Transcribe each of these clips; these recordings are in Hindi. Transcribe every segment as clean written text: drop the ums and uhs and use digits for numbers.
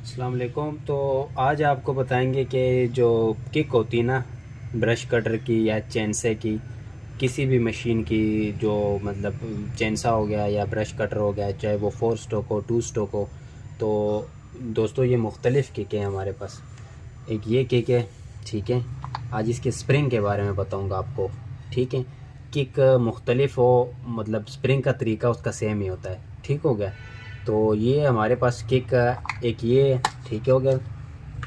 अस्सलाम वालेकुम। तो आज आपको बताएंगे कि जो किक होती है ना, ब्रश कटर की या चेनसे की, किसी भी मशीन की, जो मतलब चेनसा हो गया या ब्रश कटर हो गया, चाहे वो 4 स्ट्रोक हो 2 स्ट्रोक हो। तो दोस्तों ये मुख्तलिफ़ किक है हमारे पास। एक ये किक है, ठीक है। आज इसके स्प्रिंग के बारे में बताऊंगा आपको, ठीक है। किक मुख्तलिफ़ हो, मतलब स्प्रिंग का तरीका उसका सेम ही होता है, ठीक हो गया। तो ये हमारे पास किक एक ये, ठीक हो गया।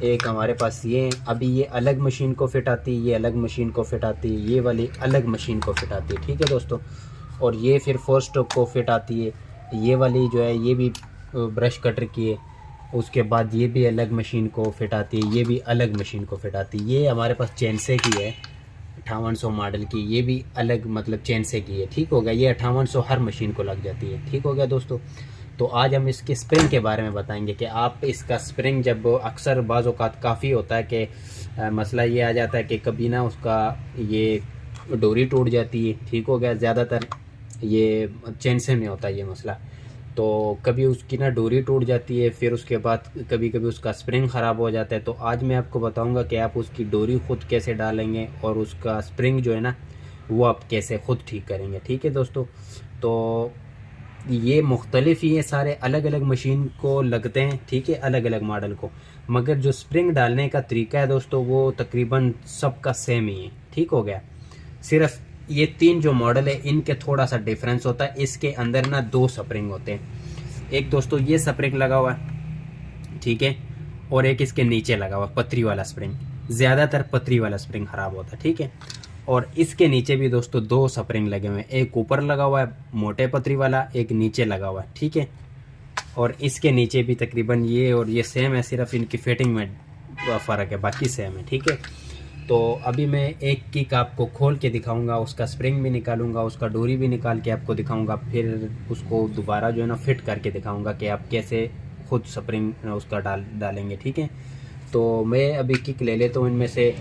एक हमारे पास ये, अभी ये अलग मशीन को फिट आती है, ये अलग मशीन को फिट आती है, ये वाली अलग मशीन को फिट आती है, ठीक है दोस्तों। और ये फिर 4 स्ट्रोक को फिट आती है। ये वाली जो है ये भी ब्रश कटर की है। उसके बाद ये भी अलग मशीन को फिट आती है, ये भी अलग मशीन को फिट आती है। ये हमारे पास चेनसे की है 5800 मॉडल की, ये भी अलग मतलब चेनसे की है, ठीक हो गया। ये 5800 हर मशीन को लग जाती है, ठीक हो गया दोस्तों। तो आज हम इसके स्प्रिंग के बारे में बताएंगे कि आप इसका स्प्रिंग, जब अक्सर बाज़ औक़ात काफ़ी होता है कि मसला ये आ जाता है कि कभी ना उसका ये डोरी टूट जाती है, ठीक हो गया। ज़्यादातर ये चेनसे में होता है ये मसला। तो कभी उसकी ना डोरी टूट जाती है, फिर उसके बाद कभी कभी उसका स्प्रिंग ख़राब हो जाता है। तो आज मैं आपको बताऊंगा कि आप उसकी डोरी ख़ुद कैसे डालेंगे और उसका स्प्रिंग जो है ना वो आप कैसे ख़ुद ठीक करेंगे, ठीक है दोस्तों। तो ये मुख्तलिफ ही है, सारे अलग अलग मशीन को लगते हैं, ठीक है, अलग अलग मॉडल को। मगर जो स्प्रिंग डालने का तरीका है दोस्तों वो तकरीबन सबका सेम ही है, ठीक हो गया। सिर्फ ये 3 जो मॉडल है इनके थोड़ा सा डिफरेंस होता है। इसके अंदर ना 2 स्प्रिंग होते हैं। एक दोस्तों ये स्प्रिंग लगा हुआ है, ठीक है, और एक इसके नीचे लगा हुआ पतरी वाला स्प्रिंग। ज़्यादातर पतरी वाला स्प्रिंग ख़राब होता है, ठीक है। और इसके नीचे भी दोस्तों 2 स्प्रिंग लगे हुए हैं, एक ऊपर लगा हुआ है मोटे पतरी वाला, एक नीचे लगा हुआ है, ठीक है। और इसके नीचे भी तकरीबन ये और ये सेम है, सिर्फ इनकी फिटिंग में फ़र्क है, बाकी सेम है, ठीक है। तो अभी मैं एक किक आपको खोल के दिखाऊंगा, उसका स्प्रिंग भी निकालूंगा, उसका डोरी भी निकाल के आपको दिखाऊंगा, फिर उसको दोबारा जो है ना फिट करके दिखाऊंगा कि आप कैसे खुद स्प्रिंग उसका डालेंगे, ठीक है। तो मैं अभी किक ले लेता हूँ, इनमें से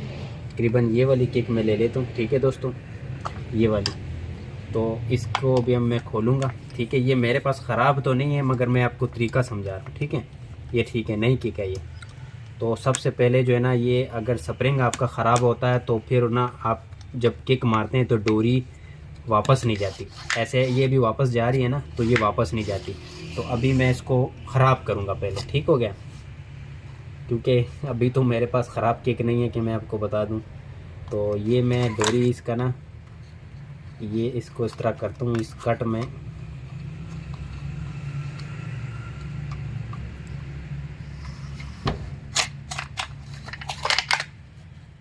तकरीबन ये वाली किक मैं ले लेता हूँ, ठीक है दोस्तों, ये वाली। तो इसको भी मैं खोलूँगा, ठीक है। ये मेरे पास ख़राब तो नहीं है, मगर मैं आपको तरीका समझा रहा हूँ, ठीक है। ये ठीक है, नई किक है ये। तो सबसे पहले जो है ना, ये अगर स्प्रिंग आपका ख़राब होता है तो फिर ना आप जब किक मारते हैं तो डोरी वापस नहीं जाती। ऐसे ये भी वापस जा रही है ना, तो ये वापस नहीं जाती। तो अभी मैं इसको ख़राब करूँगा पहले, ठीक हो गया, क्योंकि अभी तो मेरे पास ख़राब किक नहीं है कि मैं आपको बता दूँ। तो ये मैं डोरी इसका ना, ये इसको इस तरह करता हूँ, इस कट में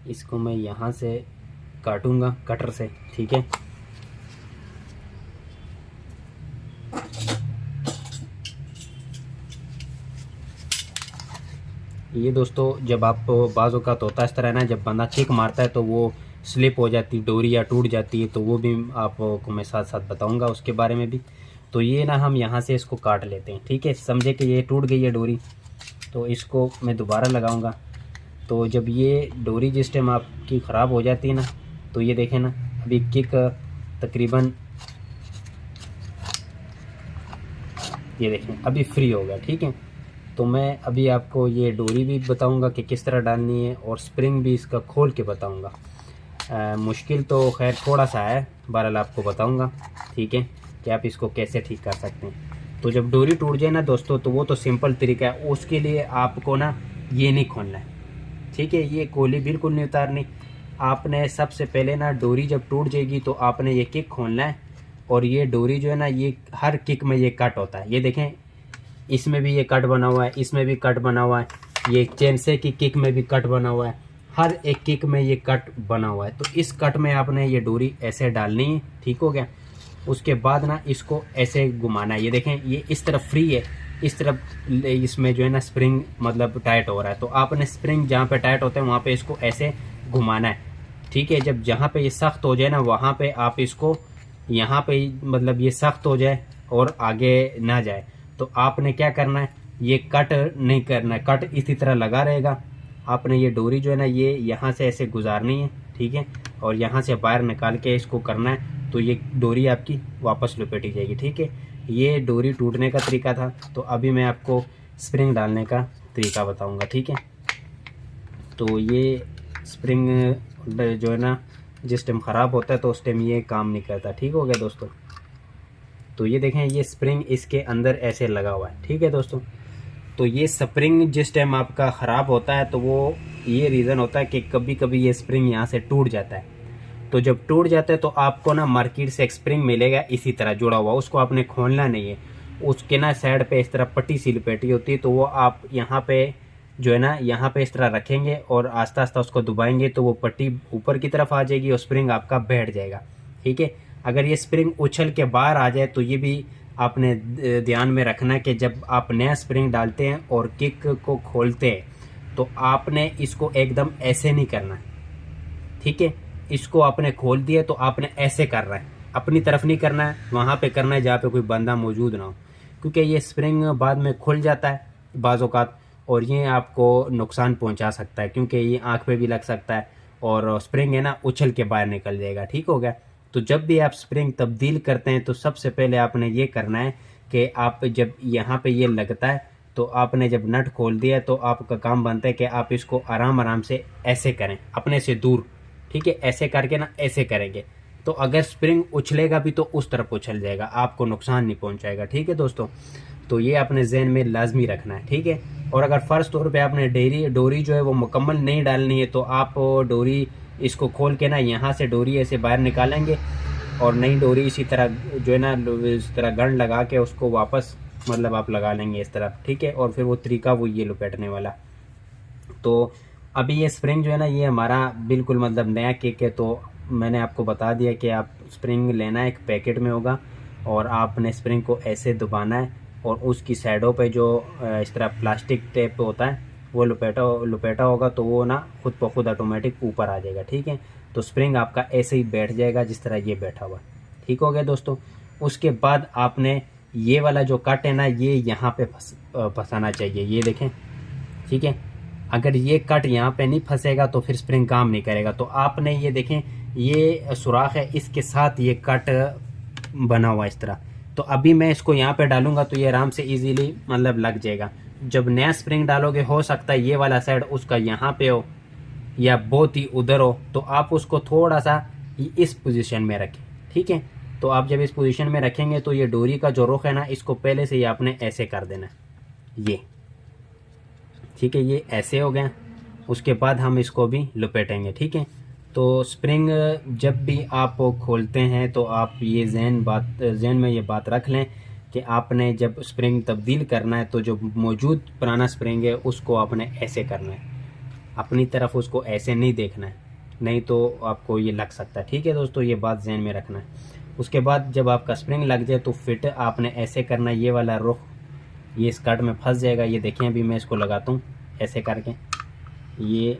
इसको मैं यहाँ से काटूंगा कटर से, ठीक है। ये दोस्तों जब आप बाज़ औक़ात होता है इस तरह ना, जब बंदा किक मारता है तो वो स्लिप हो जाती, डोरी या टूट जाती है, तो वो भी आपको मैं साथ साथ बताऊंगा उसके बारे में भी। तो ये ना हम यहाँ से इसको काट लेते हैं, ठीक है। समझे कि ये टूट गई है डोरी, तो इसको मैं दोबारा लगाऊंगा। तो जब ये डोरी जिस टाइम आपकी ख़राब हो जाती है ना, तो ये देखें ना, अभी किक तकरीबन ये देखें अभी फ्री हो गया, ठीक है। तो मैं अभी आपको ये डोरी भी बताऊंगा कि किस तरह डालनी है, और स्प्रिंग भी इसका खोल के बताऊंगा। मुश्किल तो खैर थोड़ा सा है, बहरहाल आपको बताऊंगा, ठीक है, कि आप इसको कैसे ठीक कर सकते हैं। तो जब डोरी टूट जाए ना दोस्तों, तो वो तो सिंपल तरीका है, उसके लिए आपको ना ये नहीं खोलना है, ठीक है। ये कोली बिल्कुल नहीं उतारनी। आपने सबसे पहले ना डोरी जब टूट जाएगी तो आपने ये किक खोलना है, और ये डोरी जो है ना, ये हर किक में ये कट होता है, ये देखें इसमें भी ये कट बना हुआ है, इसमें भी कट बना हुआ है, ये चेनसे की किक में भी कट बना हुआ है, हर एक किक में ये कट बना हुआ है। तो इस कट में आपने ये डोरी ऐसे डालनी है, ठीक हो गया। उसके बाद ना इसको ऐसे घुमाना है, ये देखें ये इस तरफ फ्री है, इस तरफ इसमें जो है ना स्प्रिंग मतलब टाइट हो रहा है। तो आपने स्प्रिंग जहाँ पे टाइट होता है वहाँ पे इसको ऐसे घुमाना है, ठीक है। जब जहाँ पे ये सख्त हो जाए ना, वहाँ पे आप इसको यहाँ पे मतलब ये सख्त हो जाए और आगे ना जाए, तो आपने क्या करना है, ये कट नहीं करना है, कट इसी तरह लगा रहेगा। आपने ये डोरी जो है ना, ये यहाँ से ऐसे गुजारनी है, ठीक है, और यहाँ से बाहर निकाल के इसको करना है, तो ये डोरी आपकी वापस लपेटी जाएगी, ठीक है। ये डोरी टूटने का तरीका था। तो अभी मैं आपको स्प्रिंग डालने का तरीका बताऊंगा, ठीक है। तो ये स्प्रिंग जो है ना जिस टाइम ख़राब होता है तो उस टाइम ये काम नहीं करता, ठीक हो गया दोस्तों। तो ये देखें ये स्प्रिंग इसके अंदर ऐसे लगा हुआ है, ठीक है दोस्तों। तो ये स्प्रिंग जिस टाइम आपका ख़राब होता है तो वो ये रीज़न होता है कि कभी कभी ये स्प्रिंग यहाँ से टूट जाता है। तो जब टूट जाता है तो आपको ना मार्केट से एक स्प्रिंग मिलेगा इसी तरह जुड़ा हुआ, उसको आपने खोलना नहीं है। उसके ना साइड पे इस तरह पट्टी सी लपेटी होती है, तो वो आप यहाँ पे जो है ना यहाँ पे इस तरह रखेंगे और आस्ता आस्ता उसको दबाएंगे तो वो पट्टी ऊपर की तरफ आ जाएगी और स्प्रिंग आपका बैठ जाएगा, ठीक है। अगर ये स्प्रिंग उछल के बाहर आ जाए तो ये भी आपने ध्यान में रखना है कि जब आप नया स्प्रिंग डालते हैं और किक को खोलते हैं तो आपने इसको एकदम ऐसे नहीं करना, ठीक है। इसको आपने खोल दिया तो आपने ऐसे करना है, अपनी तरफ नहीं करना है, वहाँ पे करना है जहाँ पे कोई बंदा मौजूद ना हो, क्योंकि ये स्प्रिंग बाद में खुल जाता है बाज़-औक़ात और ये आपको नुकसान पहुँचा सकता है, क्योंकि ये आँख पे भी लग सकता है और स्प्रिंग है ना उछल के बाहर निकल जाएगा, ठीक हो गया। तो जब भी आप स्प्रिंग तब्दील करते हैं तो सबसे पहले आपने ये करना है कि आप जब यहाँ पे ये लगता है तो आपने जब नट खोल दिया तो आपका काम बनता है कि आप इसको आराम आराम से ऐसे करें, अपने से दूर, ठीक है। ऐसे करके ना ऐसे करेंगे तो अगर स्प्रिंग उछलेगा भी तो उस तरफ उछल जाएगा, आपको नुकसान नहीं पहुंचाएगा, ठीक है दोस्तों। तो ये आपने जहन में लाजमी रखना है, ठीक है। और अगर फ़र्ज़ तौर पे आपने डोरी जो है वो मुकम्मल नहीं डालनी है तो आप डोरी इसको खोल के ना यहाँ से डोरी ऐसे बाहर निकालेंगे और नई डोरी इसी तरह जो है ना इस तरह गंढ लगा के उसको वापस मतलब आप लगा लेंगे इस तरह, ठीक है। और फिर वो तरीका वो ये लपेटने वाला। तो अभी ये स्प्रिंग जो है ना ये हमारा बिल्कुल मतलब नया केक है, तो मैंने आपको बता दिया कि आप स्प्रिंग लेना है, एक पैकेट में होगा और आपने स्प्रिंग को ऐसे दबाना है और उसकी साइडों पे जो इस तरह प्लास्टिक टेप होता है वो लपेटा होगा तो वो ना खुद ब खुद ऑटोमेटिक ऊपर आ जाएगा, ठीक है। तो स्प्रिंग आपका ऐसे ही बैठ जाएगा जिस तरह ये बैठा हुआ, ठीक हो गया दोस्तों। उसके बाद आपने ये वाला जो कट है ना ये यहाँ पे फंसाना चाहिए, ये देखें, ठीक है। अगर ये कट यहाँ पे नहीं फंसेगा तो फिर स्प्रिंग काम नहीं करेगा। तो आपने ये देखें ये सुराख है, इसके साथ ये कट बना हुआ इस तरह। तो अभी मैं इसको यहाँ पे डालूंगा तो ये आराम से इजीली मतलब लग जाएगा। जब नया स्प्रिंग डालोगे हो सकता है ये वाला साइड उसका यहाँ पे हो या बहुत ही उधर हो, तो आप उसको थोड़ा सा इस पोजीशन में रखें, ठीक है। तो आप जब इस पोजीशन में रखेंगे तो ये डोरी का जो रुख है ना इसको पहले से ही आपने ऐसे कर देना, ये ठीक है, ये ऐसे हो गया। उसके बाद हम इसको भी लपेटेंगे, ठीक है। तो स्प्रिंग जब भी आप खोलते हैं तो आप ये जहन में ये बात रख लें कि आपने जब स्प्रिंग तब्दील करना है तो जो मौजूद पुराना स्प्रिंग है उसको आपने ऐसे करना है, अपनी तरफ उसको ऐसे नहीं देखना है, नहीं तो आपको ये लग सकता है, ठीक है दोस्तों। ये बात जहन में रखना है। उसके बाद जब आपका स्प्रिंग लग जाए तो फिट आपने ऐसे करना है, ये वाला रुख ये स्कर्ट में फंस जाएगा। ये देखें अभी मैं इसको लगाता हूँ ऐसे करके, ये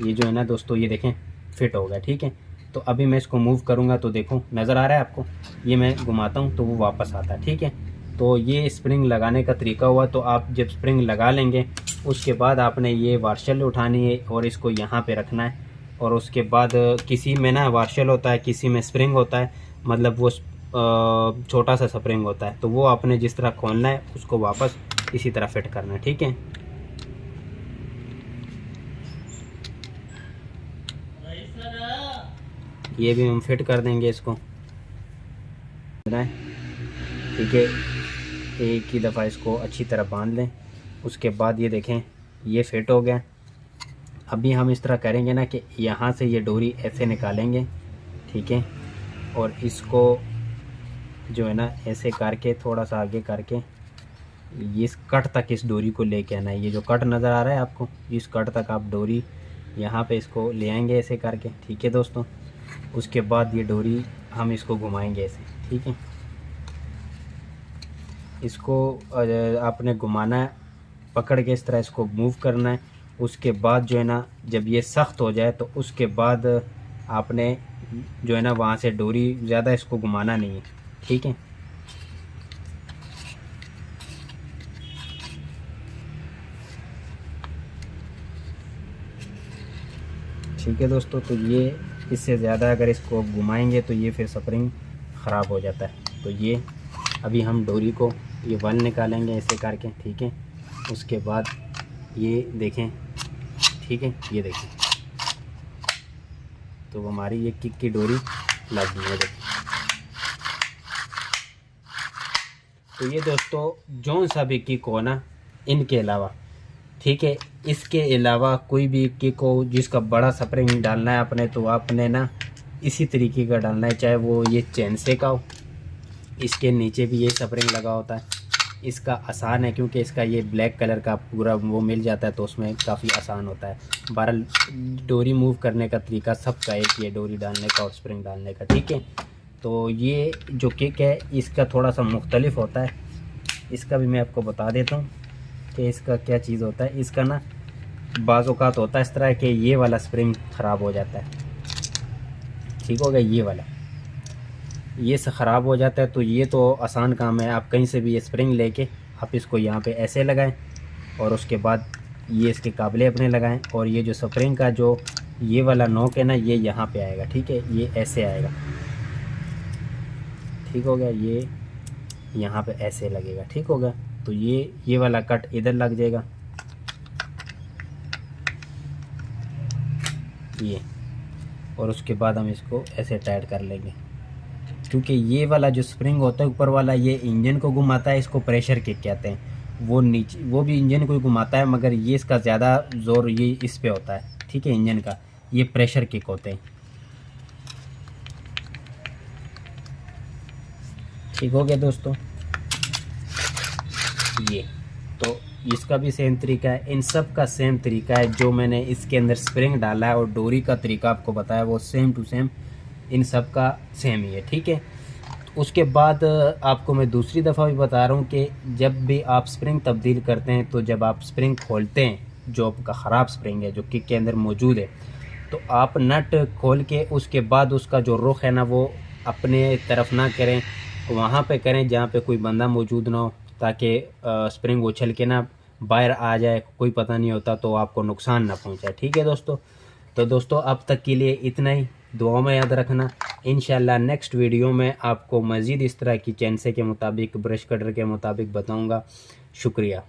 जो है ना दोस्तों ये देखें फिट हो गया, ठीक है। तो अभी मैं इसको मूव करूँगा तो देखो नज़र आ रहा है आपको, ये मैं घुमाता हूँ तो वो वापस आता है, ठीक है। तो ये स्प्रिंग लगाने का तरीका हुआ। तो आप जब स्प्रिंग लगा लेंगे उसके बाद आपने ये वार्शल उठानी है और इसको यहाँ पे रखना है। और उसके बाद किसी में ना वार्शल होता है, किसी में स्प्रिंग होता है, मतलब वो छोटा सा स्प्रिंग होता है, तो वो आपने जिस तरह खोलना है उसको वापस इसी तरह फिट करना है, ठीक है। ये भी हम फिट कर देंगे इसको, ठीक है। एक ही दफ़ा इसको अच्छी तरह बांध लें। उसके बाद ये देखें ये फिट हो गया। अभी हम इस तरह करेंगे ना कि यहाँ से ये डोरी ऐसे निकालेंगे, ठीक है। और इसको जो है ना ऐसे करके थोड़ा सा आगे करके इस कट तक इस डोरी को लेके आना है। ये जो कट नज़र आ रहा है आपको, इस कट तक आप डोरी यहाँ पे इसको ले आएंगे ऐसे करके, ठीक है दोस्तों। उसके बाद ये डोरी हम इसको घुमाएंगे ऐसे, ठीक है। इसको आपने घुमाना है, पकड़ के इस तरह इसको मूव करना है। उसके बाद जो है ना जब ये सख्त हो जाए तो उसके बाद आपने जो है ना वहाँ से डोरी ज़्यादा इसको घुमाना नहीं है, ठीक है। ठीक है दोस्तों, तो ये इससे ज़्यादा अगर इसको घुमाएंगे तो ये फिर स्प्रिंग ख़राब हो जाता है। तो ये अभी हम डोरी को ये वल निकालेंगे ऐसे करके, ठीक है। उसके बाद ये देखें, ठीक है, ये देखें, तो हमारी ये किक की डोरी लग गई है। देखें, तो ये दोस्तों जौन सा भी किक हो ना, इनके अलावा, ठीक है, इसके अलावा कोई भी किक हो जिसका बड़ा स्प्रिंग डालना है अपने, तो आपने ना इसी तरीके का डालना है, चाहे वो ये चैन से का हो। इसके नीचे भी ये स्प्रिंग लगा होता है। इसका आसान है क्योंकि इसका ये ब्लैक कलर का पूरा वो मिल जाता है, तो उसमें काफ़ी आसान होता है। बहरहाल डोरी मूव करने का तरीका सबका एक ही है, डोरी डालने का और स्प्रिंग डालने का, ठीक है। तो ये जो किक है इसका थोड़ा सा मुख्तलिफ होता है। इसका भी मैं आपको बता देता हूँ कि इसका क्या चीज़ होता है। इसका ना बाज़ औक़ात होता है इस तरह के ये वाला स्प्रिंग ख़राब हो जाता है, ठीक हो गया, ये वाला ये से ख़राब हो जाता है। तो ये तो आसान काम है, आप कहीं से भी ये स्प्रिंग लेके आप इसको यहाँ पे ऐसे लगाएं और उसके बाद ये इसके काबले अपने लगाएं, और ये जो स्प्रिंग का जो ये वाला नोक है ना, ये यहाँ पे आएगा, ठीक है, ये ऐसे आएगा, ठीक हो गया, ये यहाँ पे ऐसे लगेगा, ठीक हो गया। तो ये वाला कट इधर लग जाएगा, ये, और उसके बाद हम इसको ऐसे टाइट कर लेंगे, क्योंकि ये वाला जो स्प्रिंग होता है ऊपर वाला, ये इंजन को घुमाता है, इसको प्रेशर किक कहते हैं। वो नीचे वो भी इंजन को ही घुमाता है, मगर ये इसका ज़्यादा ज़ोर ये इस पे होता है, ठीक है, इंजन का। ये प्रेशर किक होते हैं, ठीक हो गया दोस्तों। ये तो इसका भी सेम तरीका है, इन सब का सेम तरीका है। जो मैंने इसके अंदर स्प्रिंग डाला है और डोरी का तरीका आपको बताया, वो सेम टू सेम इन सब का सेम ही है, ठीक है। उसके बाद आपको मैं दूसरी दफ़ा भी बता रहा हूँ कि जब भी आप स्प्रिंग तब्दील करते हैं, तो जब आप स्प्रिंग खोलते हैं, जो आपका ख़राब स्प्रिंग है जो किक के अंदर मौजूद है, तो आप नट खोल के उसके बाद उसका जो रुख है ना, वो अपने तरफ ना करें, वहाँ पे करें जहाँ पे कोई बंदा मौजूद ना हो, ताकि स्प्रिंग उछल के ना बाहर आ जाए, कोई पता नहीं होता, तो आपको नुकसान ना पहुँचाए, ठीक है दोस्तों। तो दोस्तों अब तक के लिए इतना ही, दुआ में याद रखना। इंशाल्लाह नेक्स्ट वीडियो में आपको मज़ीद इस तरह की चैनसे के मुताबिक, ब्रश कटर के मुताबिक बताऊंगा। शुक्रिया।